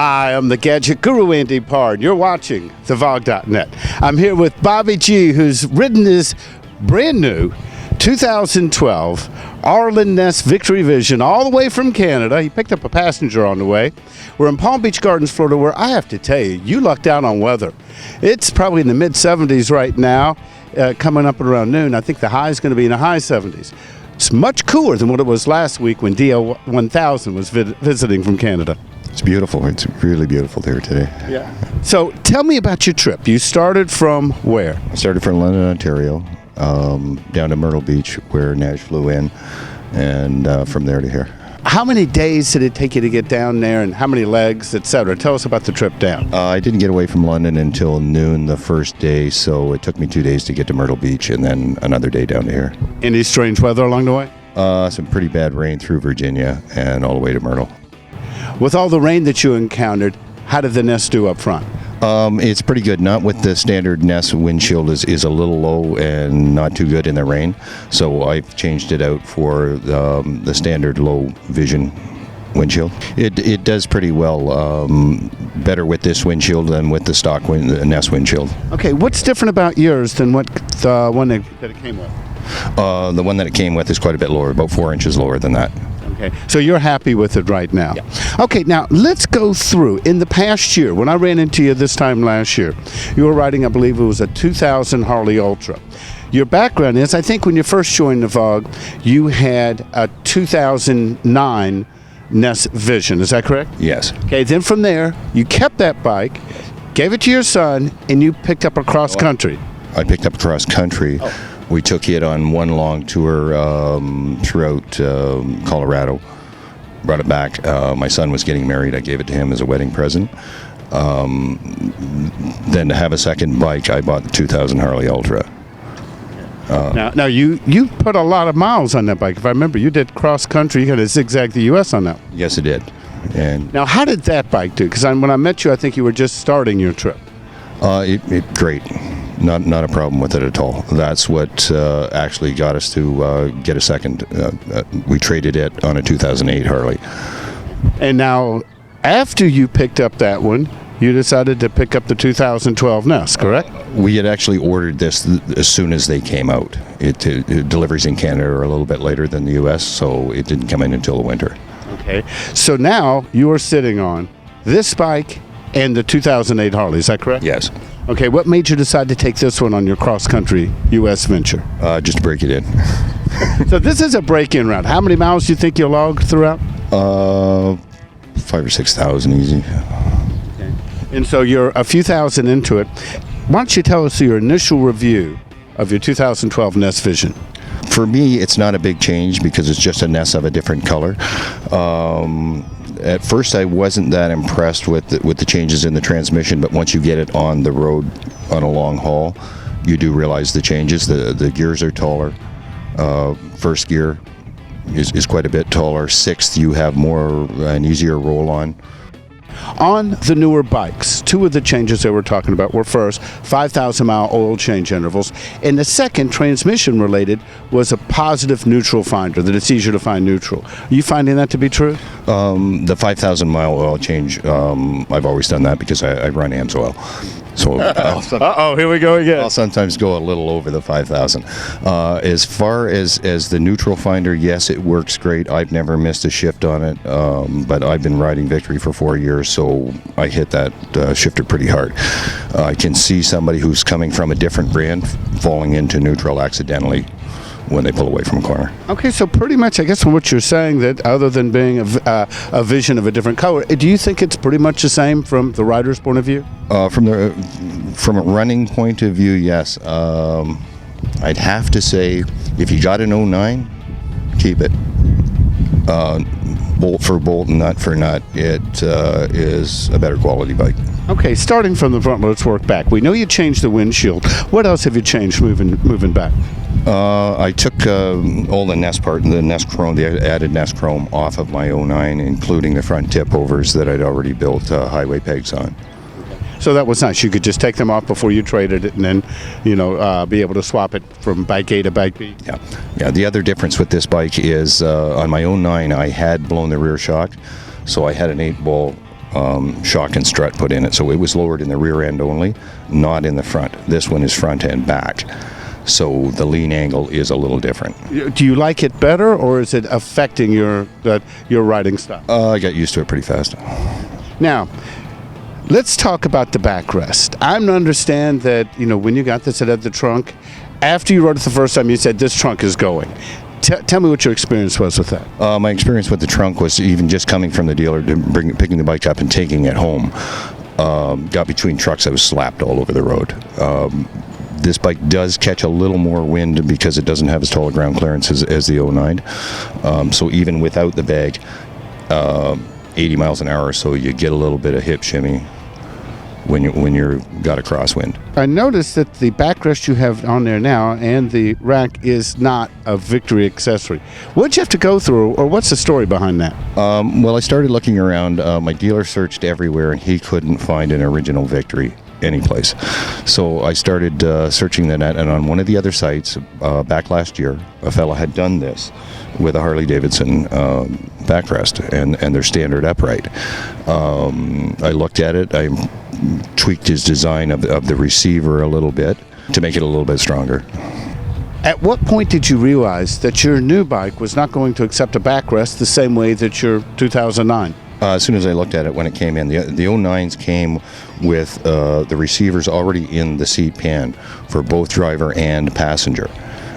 Hi, I'm the Gadget Guru, Andy Parr, and you're watching TheVog.net. I'm here with BobbyG, who's ridden his brand new 2012 Arlen Ness Victory Vision all the way from Canada. He picked up a passenger on the way. We're in Palm Beach Gardens, Florida, where I have to tell you, you lucked out on weather. It's probably in the mid-70s right now, coming up at around noon. I think the high is going to be in the high 70s. It's much cooler than what it was last week when DL1000 was visiting from Canada. It's beautiful. It's really beautiful there today. Yeah. So tell me about your trip. You started from where? I started from London, Ontario, down to Myrtle Beach, where Nash flew in, and from there to here. How many days did it take you to get down there, and how many legs, etc.? Tell us about the trip down. I didn't get away from London until noon the first day, so it took me 2 days to get to Myrtle Beach, and then another day down to here. Any strange weather along the way? Some pretty bad rain through Virginia and all the way to Myrtle. With all the rain that you encountered, how did the Ness do up front? It's pretty good. Not with the standard Ness windshield is a little low and not too good in the rain. So I've changed it out for the standard low vision windshield. It does pretty well. Better with this windshield than with the stock Ness windshield. Okay, what's different about yours than what the one that it came with? The one that it came with is quite a bit lower, about 4 inches lower than that. Okay, so you're happy with it right now? Yeah. Okay, now let's go through. In the past year, when I ran into you this time last year, you were riding, I believe it was a 2000 Harley Ultra. Your background is, I think when you first joined the Vogue, you had a 2009 Ness Vision. Is that correct? Yes. Okay, then from there, you kept that bike, gave it to your son, and you picked up a cross country. I picked up cross country. Oh. We took it on one long tour throughout Colorado, brought it back. My son was getting married. I gave it to him as a wedding present. Then to have a second bike, I bought the 2000 Harley Ultra. Now you put a lot of miles on that bike. If I remember, you did cross country. You had to zigzag the U.S. on that. Yes, it did. And now, how did that bike do? Because when I met you, I think you were just starting your trip. Great. Not a problem with it at all. That's what actually got us to get a second. We traded it on a 2008 Harley. And now, after you picked up that one, you decided to pick up the 2012 Ness, correct? We had actually ordered this as soon as they came out. It deliveries in Canada are a little bit later than the U.S., so it didn't come in until the winter. Okay. So now you are sitting on this bike and the 2008 Harley, is that correct? Yes. Okay, what made you decide to take this one on your cross-country U.S. venture? Just to break it in. So this is a break-in route. How many miles do you think you'll log throughout? 5,000 or 6,000 easy. Okay. And so you're a few thousand into it. Why don't you tell us your initial review of your 2012 Ness Vision? For me, it's not a big change because it's just a Ness of a different color. At first, I wasn't that impressed with the changes in the transmission, but once you get it on the road on a long haul, you do realize the changes. The gears are taller. First gear is quite a bit taller. Sixth, you have an easier roll-on. On the newer bikes, two of the changes that we're talking about were first, 5,000-mile oil change intervals, and the second, transmission-related, was a positive neutral finder, that it's easier to find neutral. Are you finding that to be true? The 5,000-mile oil change, I've always done that because I run AMSOIL. So here we go again. I'll sometimes go a little over the 5,000. As far as the neutral finder, yes, it works great. I've never missed a shift on it, but I've been riding Victory for 4 years, so I hit that shifter pretty hard. I can see somebody who's coming from a different brand falling into neutral accidentally when they pull away from a corner. Okay, so pretty much, I guess, from what you're saying, that other than being a vision of a different color, do you think it's pretty much the same from the rider's point of view? From a running point of view, yes. I'd have to say, if you got an 09, keep it. Bolt for bolt and nut for nut, it is a better quality bike. Okay, starting from the front, let's work back. We know you changed the windshield. What else have you changed moving back? I took all the Ness part, the Ness Chrome, the added Ness Chrome off of my 09, including the front tip overs that I'd already built highway pegs on. So that was nice. You could just take them off before you traded it, and then, be able to swap it from bike A to bike B. Yeah. The other difference with this bike is on my 09, I had blown the rear shock, so I had an 8-ball shock and strut put in it. So it was lowered in the rear end only, not in the front. This one is front and back. So the lean angle is a little different. Do you like it better, or is it affecting your riding style? I got used to it pretty fast. Now, let's talk about the backrest. I'm to understand that, when you got this out of the trunk, after you rode it the first time, you said, this trunk is going. Tell me what your experience was with that. My experience with the trunk was even just coming from the dealer to picking the bike up and taking it home. Got between trucks, I was slapped all over the road. This bike does catch a little more wind because it doesn't have as tall a ground clearance as the 09. So even without the bag, 80 miles an hour or so, you get a little bit of hip shimmy when you're got a crosswind. I noticed that the backrest you have on there now and the rack is not a Victory accessory. What'd you have to go through, or what's the story behind that? Well, I started looking around. My dealer searched everywhere, and he couldn't find an original Victory anyplace. So I started searching the net, and on one of the other sites back last year, a fella had done this with a Harley-Davidson backrest and their standard upright. I looked at it. I tweaked his design of the receiver a little bit to make it a little bit stronger. At what point did you realize that your new bike was not going to accept a backrest the same way that your 2009? As soon as I looked at it when it came in, the 09s came with the receivers already in the seat pan for both driver and passenger.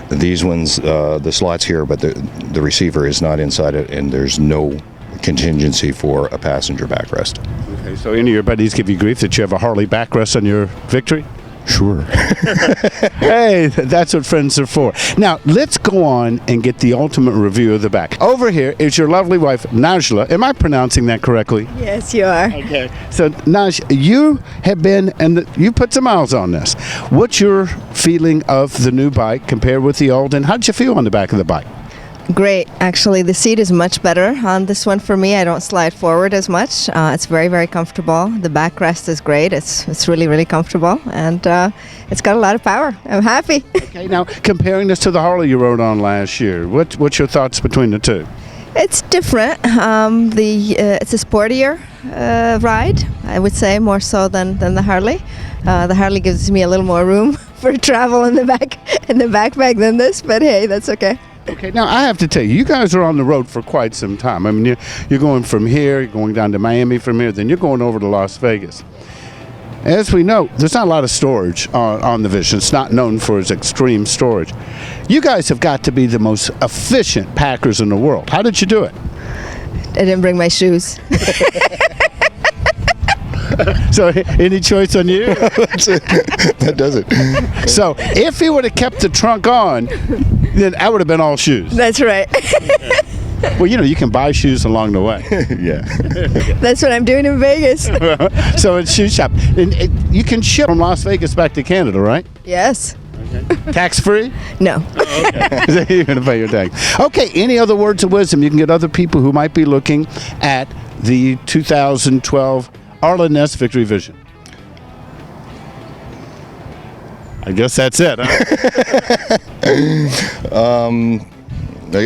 These ones, the slot's here, but the receiver is not inside it, and there's no contingency for a passenger backrest. Okay, so any of your buddies give you grief that you have a Harley backrest on your Victory? Sure. Hey, that's what friends are for. Now, let's go on and get the ultimate review of the back. Over here is your lovely wife, Najla. Am I pronouncing that correctly? Yes, you are. Okay. So, Naj, you have been, and you put some miles on this. What's your feeling of the new bike compared with the old, and how did you feel on the back of the bike? Great. Actually, the seat is much better on this one for me. I don't slide forward as much. It's very, very comfortable. The backrest is great. It's really, really comfortable, and it's got a lot of power. I'm happy. Okay. Now, comparing this to the Harley you rode on last year, what's your thoughts between the two? It's different. It's a sportier ride, I would say, more so than the Harley. The Harley gives me a little more room for travel in the backpack than this, but hey, that's okay. Okay, now I have to tell you, you guys are on the road for quite some time. I mean, you're going from here, you're going down to Miami from here, then you're going over to Las Vegas. As we know, there's not a lot of storage on the Vision. It's not known for its extreme storage. You guys have got to be the most efficient packers in the world. How did you do it? I didn't bring my shoes. So, any choice on you? That does it. So, if he would have kept the trunk on, then I would have been all shoes. That's right. Well, you can buy shoes along the way. Yeah. That's what I'm doing in Vegas. So, it's shoe shop. And you can ship from Las Vegas back to Canada, right? Yes. Okay. Tax-free? No. Okay. You're going to pay your tax. Okay, any other words of wisdom you can get other people who might be looking at the 2012 Arlen Ness Victory Vision? I guess that's it, huh?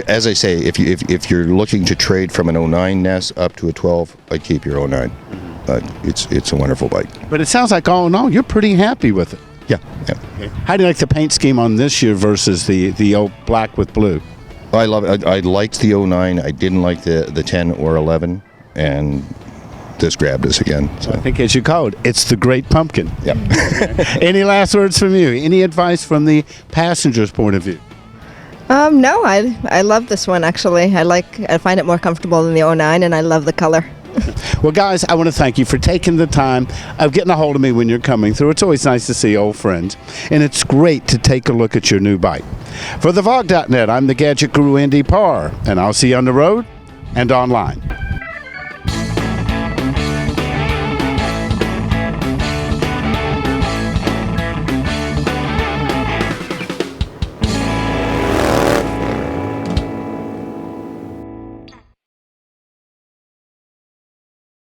As I say, if you're looking to trade from an 09 Ness up to a 12, I'd keep your 09. It's a wonderful bike. But it sounds like all in all, you're pretty happy with it. Yeah. Okay. How do you like the paint scheme on this year versus the old black with blue? I love it. I liked the 09. I didn't like the 10 or 11, and this grabbed us again. So. I think, as you call it, it's the great pumpkin. Yep. Any last words from you? Any advice from the passenger's point of view? No, I love this one, actually. I find it more comfortable than the 09, and I love the color. Well, guys, I want to thank you for taking the time of getting a hold of me when you're coming through. It's always nice to see old friends, and it's great to take a look at your new bike. For the VOG.net, I'm the Gadget Guru Andy Parr, and I'll see you on the road and online.